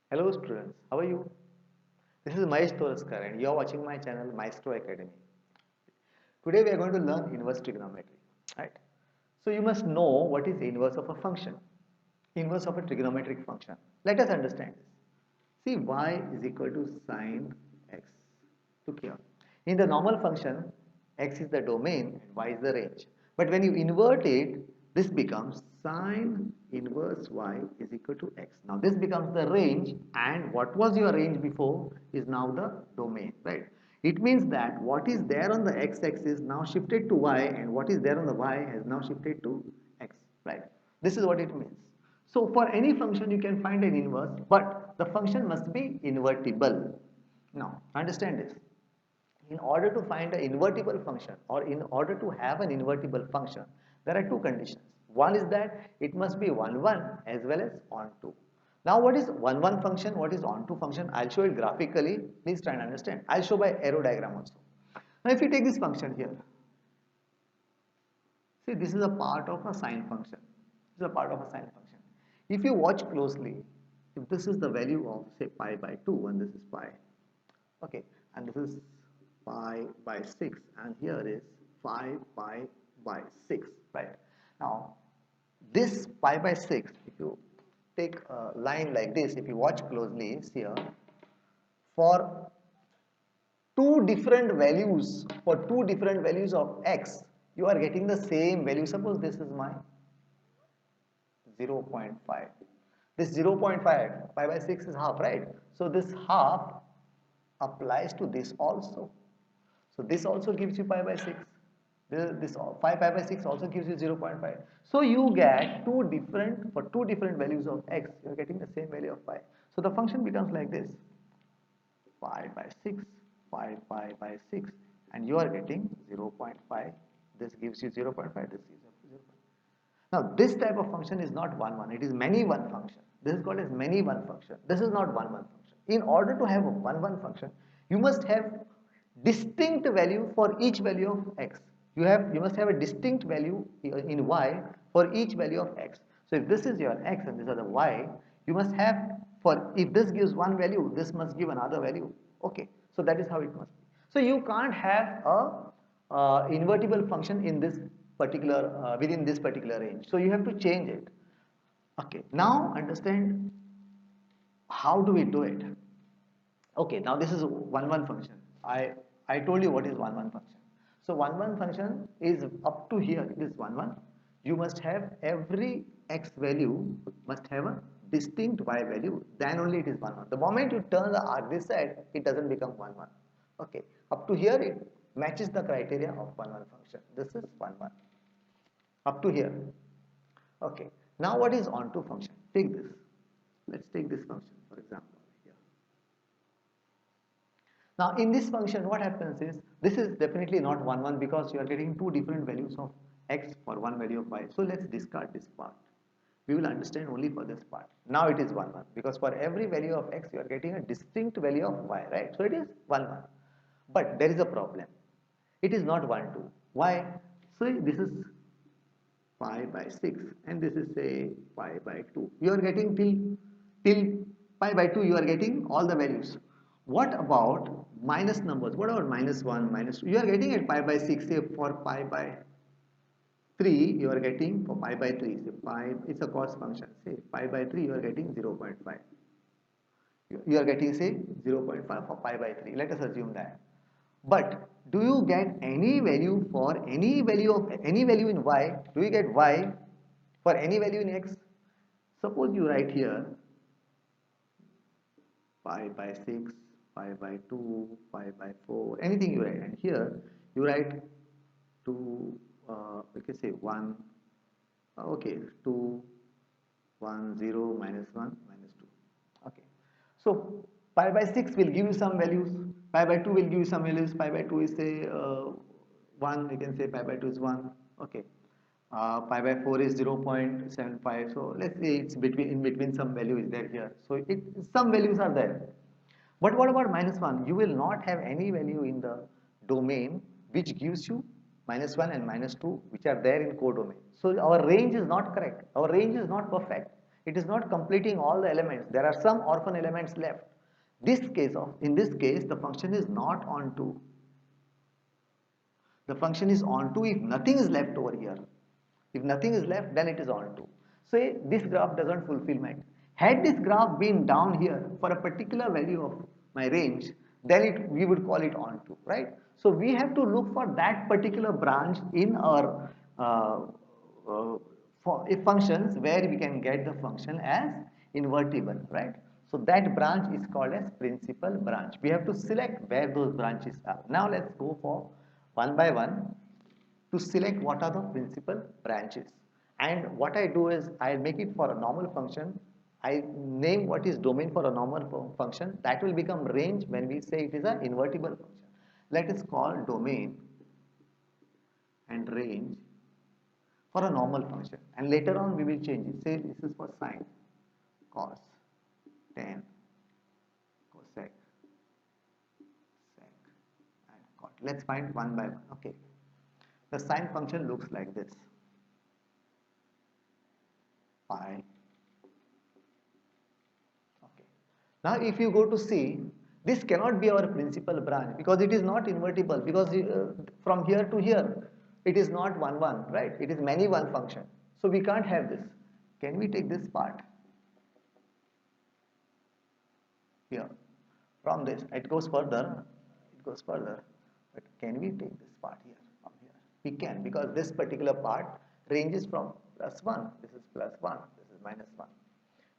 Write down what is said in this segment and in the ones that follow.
Hello students, how are you? This is Mahesh Toraskar and you are watching my channel Maestro Academy. Today we are going to learn inverse trigonometry, right? So you must know what is inverse of a function, inverse of a trigonometric function. Let us understand this. See, y is equal to sine x. Look here. In the normal function, x is the domain and y is the range. But when you invert it, this becomes sine inverse y is equal to x. Now this becomes the range, and what was your range before is now the domain, right? It means that what is there on the x-axis now shifted to y, and what is there on the y has now shifted to x, right? This is what it means. So for any function you can find an inverse, but the function must be invertible. Now understand this. In order to find an invertible function, or in order to have an invertible function, there are two conditions. One is that it must be 1 1 as well as onto. Now what is 1 1 function, what is onto function? I'll show it graphically. Please try and understand. I'll show by arrow diagram also. Now if you take this function here, see, this is a part of a sine function. This is a part of a sine function. If you watch closely, if this is the value of say pi by 2 and this is pi, okay, and this is pi by 6 and here is 5 pi by 6, right? Now this pi by 6, if you take a line like this, if you watch closely, see here, for two different values of x, you are getting the same value. Suppose this is my 0.5. This 0.5 pi by 6 is half, right? So this half applies to this also. So this also gives you pi by 6. This 5 pi by 6 also gives you 0.5. So you get for two different values of x, you are getting the same value of pi. So the function becomes like this: pi by 6, pi by 6, and you are getting 0.5. This gives you 0.5, this gives you 0. Now this type of function is not 1 1, it is many one function. This is called as many one function. This is not 1 1 function. In order to have a 1 1 function, you must have distinct value for each value of x. You must have a distinct value in y for each value of x. So if this is your x and these are the y, you must have, for if this gives one value, this must give another value. Okay, so that is how it must be. So you can't have a invertible function in this particular within this particular range. So you have to change it. Okay, now understand how do we do it. Okay, now this is 1 1 function. I told you what is 1 1 function. So 1 1 function is up to here, it is 1 1. You must have every x value must have a distinct y value, then only it is 1 1. The moment you turn the arc this side, it doesn't become 1 1. Okay, up to here it matches the criteria of 1 1 function. This is 1 1. Up to here. Okay, now what is onto function? Take this. Let's take this function for example here. Now in this function what happens is, this is definitely not 1 1 because you are getting two different values of x for one value of y. So let's discard this part. We will understand only for this part. Now it is 1 1 because for every value of x you are getting a distinct value of y, right? So it is 1 1. But there is a problem. It is not 1 2. Why? So this is pi by 6 and this is say pi by 2. You are getting till pi by 2 you are getting all the values. What about minus numbers? What about minus 1, minus 2? You are getting at pi by 6, say for pi by 3 you are getting, for pi by 3, say pi, it's a cos function, say pi by 3 you are getting 0.5. You are getting say 0.5 for pi by 3. Let us assume that. But do you get any value for any value of any value in y? Do you get y for any value in x? Suppose you write here pi by 6, pi by 2, pi by 4, anything you write, and here you write 2, we can say 1, okay, 2, 1, 0, minus 1, minus 2. Okay, so pi by 6 will give you some values, pi by 2 will give you some values, pi by 2 is say 1, you can say pi by 2 is 1, okay. Pi by 4 is 0.75, so let's say it's in between some value is there here, so some values are there. But what about minus 1? You will not have any value in the domain which gives you minus 1 and minus 2 which are there in codomain. So our range is not correct, our range is not perfect. It is not completing all the elements. There are some orphan elements left. In this case, the function is not onto. The function is onto if nothing is left over here. If nothing is left, then it is onto. Say this graph doesn't fulfillment. Had this graph been down here for a particular value of my range, then we would call it onto, right? So we have to look for that particular branch in our for if functions where we can get the function as invertible, right? So that branch is called as principal branch. We have to select where those branches are. Now let's go for one by one to select what are the principal branches. And what I do is I make it for a normal function. I name what is domain for a normal function. That will become range when we say it is an invertible function. Let us call domain and range for a normal function. And later on we will change it. Say this is for sine, cos, tan, cosec, sec, and cot. Let's find one by one. Okay. The sine function looks like this. Pi. Okay. Now if you go to see, this cannot be our principal branch because it is not invertible, because from here to here it is not 1 1, right? It is many one function. So we can't have this. Can we take this part here? From this it goes further, but can we take this part here from here? We can, because this particular part ranges from +1, this is +1, this is -1.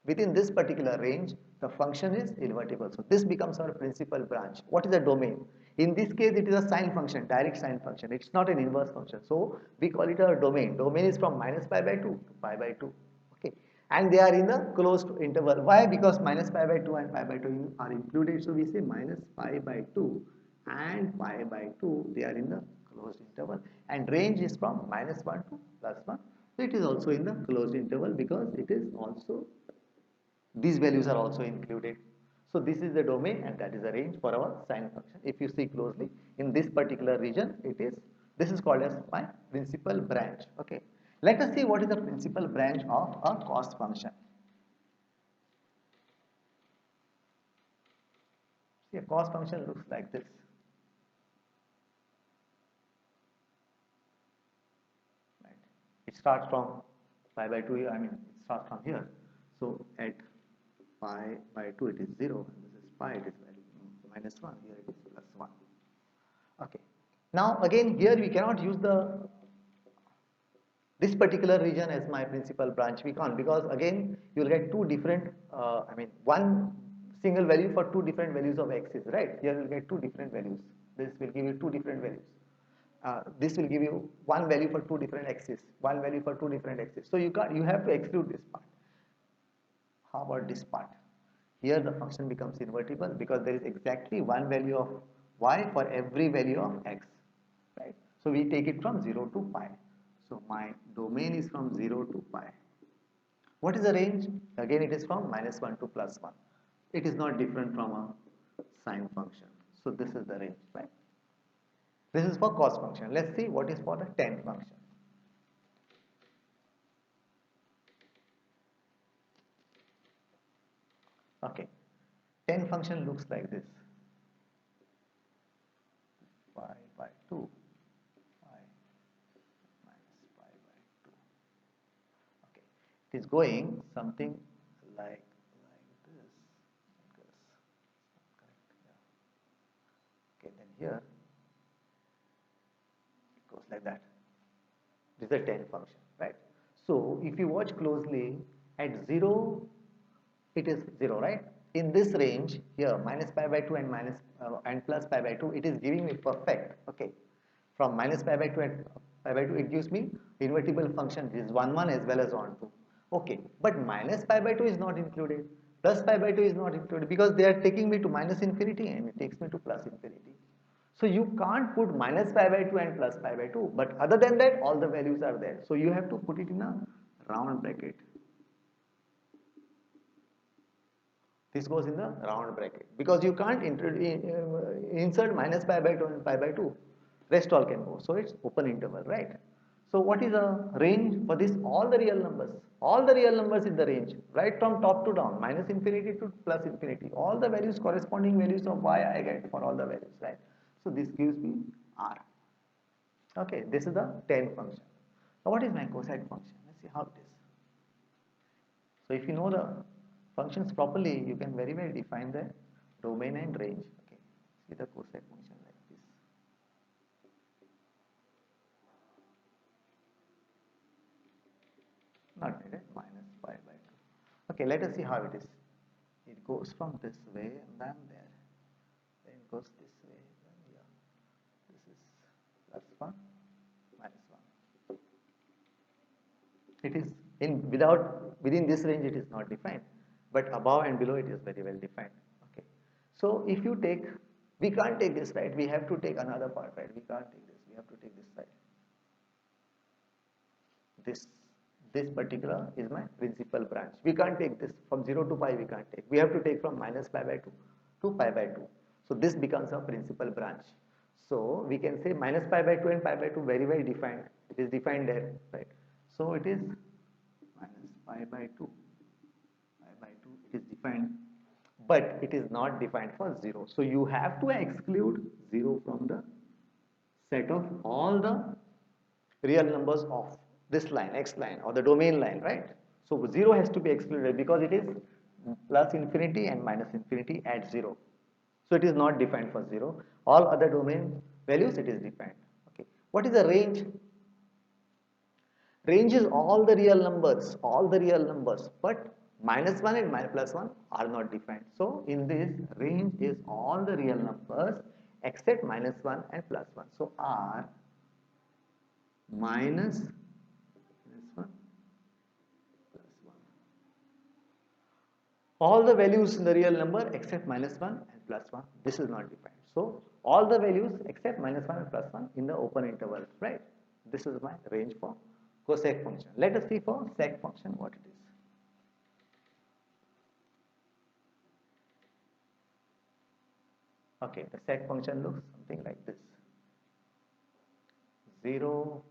Within this particular range, the function is invertible. So this becomes our principal branch. What is the domain? In this case, it is a sine function, direct sine function. It's not an inverse function. So we call it our domain. Domain is from -pi/2 to pi/2. Okay. And they are in the closed interval. Why? Because -pi/2 and pi/2 are included. So we say -pi/2 and pi/2. They are in the closed interval. And range is from -1 to +1. So it is also in the closed interval because it is also, these values are also included. So this is the domain and that is the range for our sine function. If you see closely in this particular region, this is called as my principal branch. Okay. Let us see what is the principal branch of a cos function. See, a cos function looks like this. Right. It starts from pi/2 here. I mean, it starts from here. So at pi/2 it is 0, and this is pi, it is -1, here it is +1. Okay. Now again here we cannot use this particular region as my principal branch. We can't, because again you will get two different, one single value for two different values of x's, right? Here you will get two different values. This will give you two different values. This will give you one value for two different x's, one value for two different x's. So you have to exclude this part. How about this part? Here the function becomes invertible because there is exactly one value of y for every value of x, right? So we take it from 0 to pi. So my domain is from 0 to pi. What is the range? Again it is from -1 to +1. It is not different from a sine function. So this is the range, right? This is for cos function. Let's see what is for the tan function. Okay, tan function looks like this. Pi/2, pi minus pi/2. Okay, it is going something like this. Correct. Yeah. Okay, then here it goes like that. This is a tan function, right? So if you watch closely, at 0 it is 0, right? In this range here, -pi/2 and plus pi/2, it is giving me perfect. Okay, from -pi/2 and pi/2 it gives me invertible function. This is 1 1 as well as onto. Okay, but -pi/2 is not included, plus pi/2 is not included, because they are taking me to -infinity and it takes me to +infinity. So you can't put -pi/2 and plus pi/2, but other than that all the values are there. So you have to put it in a round bracket. This goes in the round bracket because you can't insert -pi/2 and pi/2. Rest all can go. So it's open interval, right? So what is a range for this? All the real numbers. All the real numbers in the range, right from top to down, minus infinity to plus infinity. All the values, corresponding values of y I get for all the values, right? So this gives me r. Okay, this is the tan function. Now what is my cosine function? Let's see how it is. So if you know the functions properly, you can very well define the domain and range. Okay, see the cosine function like this. Not needed, minus pi by 2. Okay, let us see how it is. It goes from this way and then there. Then it goes this way, then here. This is plus 1, minus 1. It is within this range it is not defined, but above and below it is very well defined. Okay. So if you take, we can't take this, right? We have to take another part, right? We can't take this. We have to take this side. This particular is my principal branch. We can't take this from 0 to pi. We can't take. We have to take from minus pi by 2 to pi by 2. So this becomes a principal branch. So we can say minus pi by 2 and pi by 2 very well defined. It is defined there, right? So it is minus pi by 2. Pi by 2 it is defined, but it is not defined for 0. So you have to exclude 0 from the set of all the real numbers of this line, x line, or the domain line, right? So 0 has to be excluded because it is plus infinity and minus infinity at 0. So it is not defined for 0. All other domain values it is defined. Okay. What is the range? Range is all the real numbers, but minus 1 and minus plus 1 are not defined. So in this, range is all the real numbers except minus 1 and plus 1. So R minus 1 plus 1. All the values in the real number except minus 1 and plus 1. This is not defined. So all the values except minus 1 and plus 1 in the open interval, right? This is my range for cosec function. Let us see for sec function what it is. Okay, the sec function looks something like this. 0,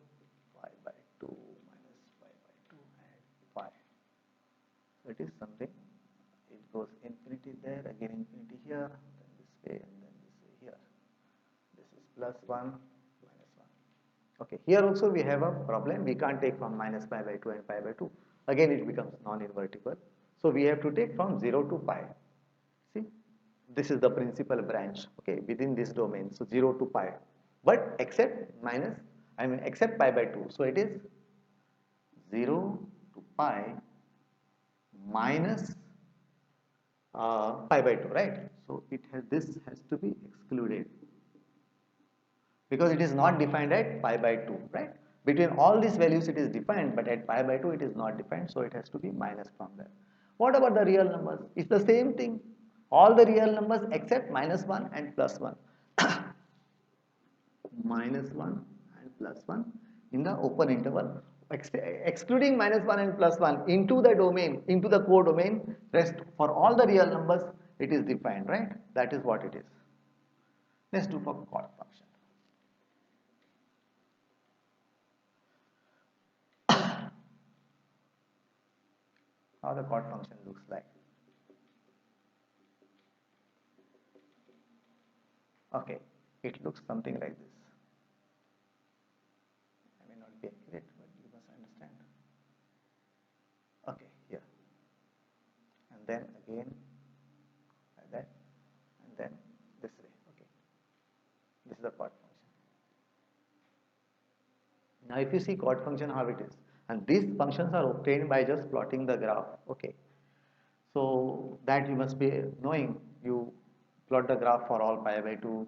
pi by 2 minus pi by 2 and pi. So it is something, it goes infinity there, again infinity here, then this way and then this way here. This is plus 1, minus 1. Okay, here also we have a problem. We can't take from minus pi by 2 and pi by 2. Again it becomes non-invertible. So we have to take from 0 to pi. See, this is the principal branch, okay, within this domain. So 0 to pi, but except except pi by 2. So it is 0 to pi minus pi by 2, right? So this has to be excluded because it is not defined at pi by 2, right? Between all these values it is defined, but at pi by 2 it is not defined, so it has to be minus from there. What about the real numbers? It's the same thing. All the real numbers except minus 1 and plus 1. Minus 1 and plus 1 in the open interval. Excluding minus 1 and plus 1 into the domain, into the codomain, rest for all the real numbers it is defined, right? That is what it is. Let's do for cot function. How the cot function looks like. Okay, it looks something like this. I may not be accurate, but you must understand. Okay, here. And then again like that, and then this way. Okay, this is the cot function. Now if you see cot function how it is, and these functions are obtained by just plotting the graph. Okay, so that you must be knowing. You plot the graph for all pi by 2,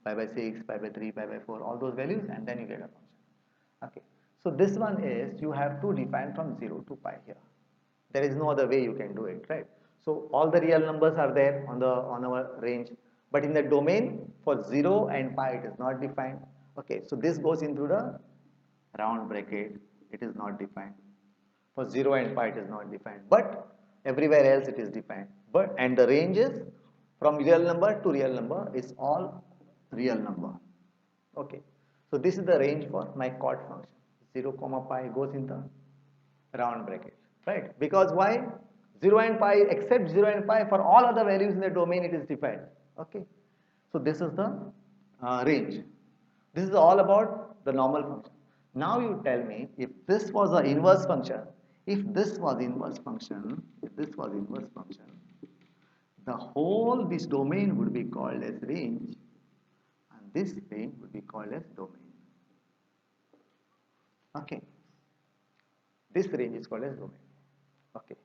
pi by 6, pi by 3, pi by 4, all those values, and then you get a function. Okay, so this one is you have to define from 0 to pi here. There is no other way you can do it, right? So all the real numbers are there on our range, but in the domain for 0 and pi it is not defined. Okay, so this goes into the round bracket, it is not defined. For 0 and pi it is not defined, but everywhere else it is defined. But and the range is from real number to real number is all real number. Okay, so this is the range for my cot function, 0 comma pi goes in the round bracket, right? Because why? 0 and pi, except 0 and pi, for all other values in the domain it is defined. Okay, so this is the range. This is all about the normal function. Now you tell me, if this was an inverse function, if this was inverse function, if this was inverse function, the whole this domain would be called as range, and this range would be called as domain. Okay, this range is called as domain. Okay,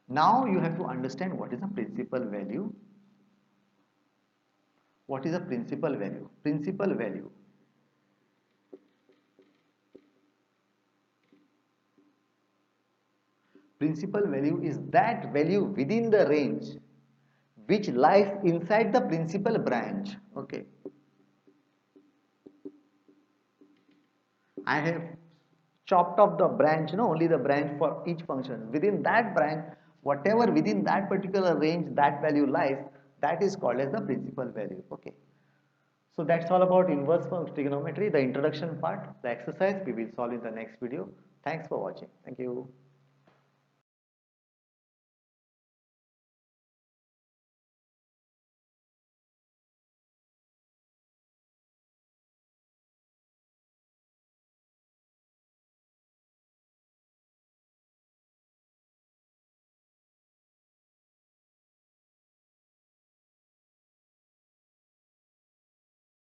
now you have to understand what is the principal value. What is a principal value? Principal value. Principal value is that value within the range which lies inside the principal branch. Okay, I have chopped off the branch, only the branch for each function. Within that branch, whatever within that particular range that value lies, that is called as the principal value. Okay. So that's all about inverse function trigonometry, the introduction part. The exercise we will solve in the next video. Thanks for watching. Thank you.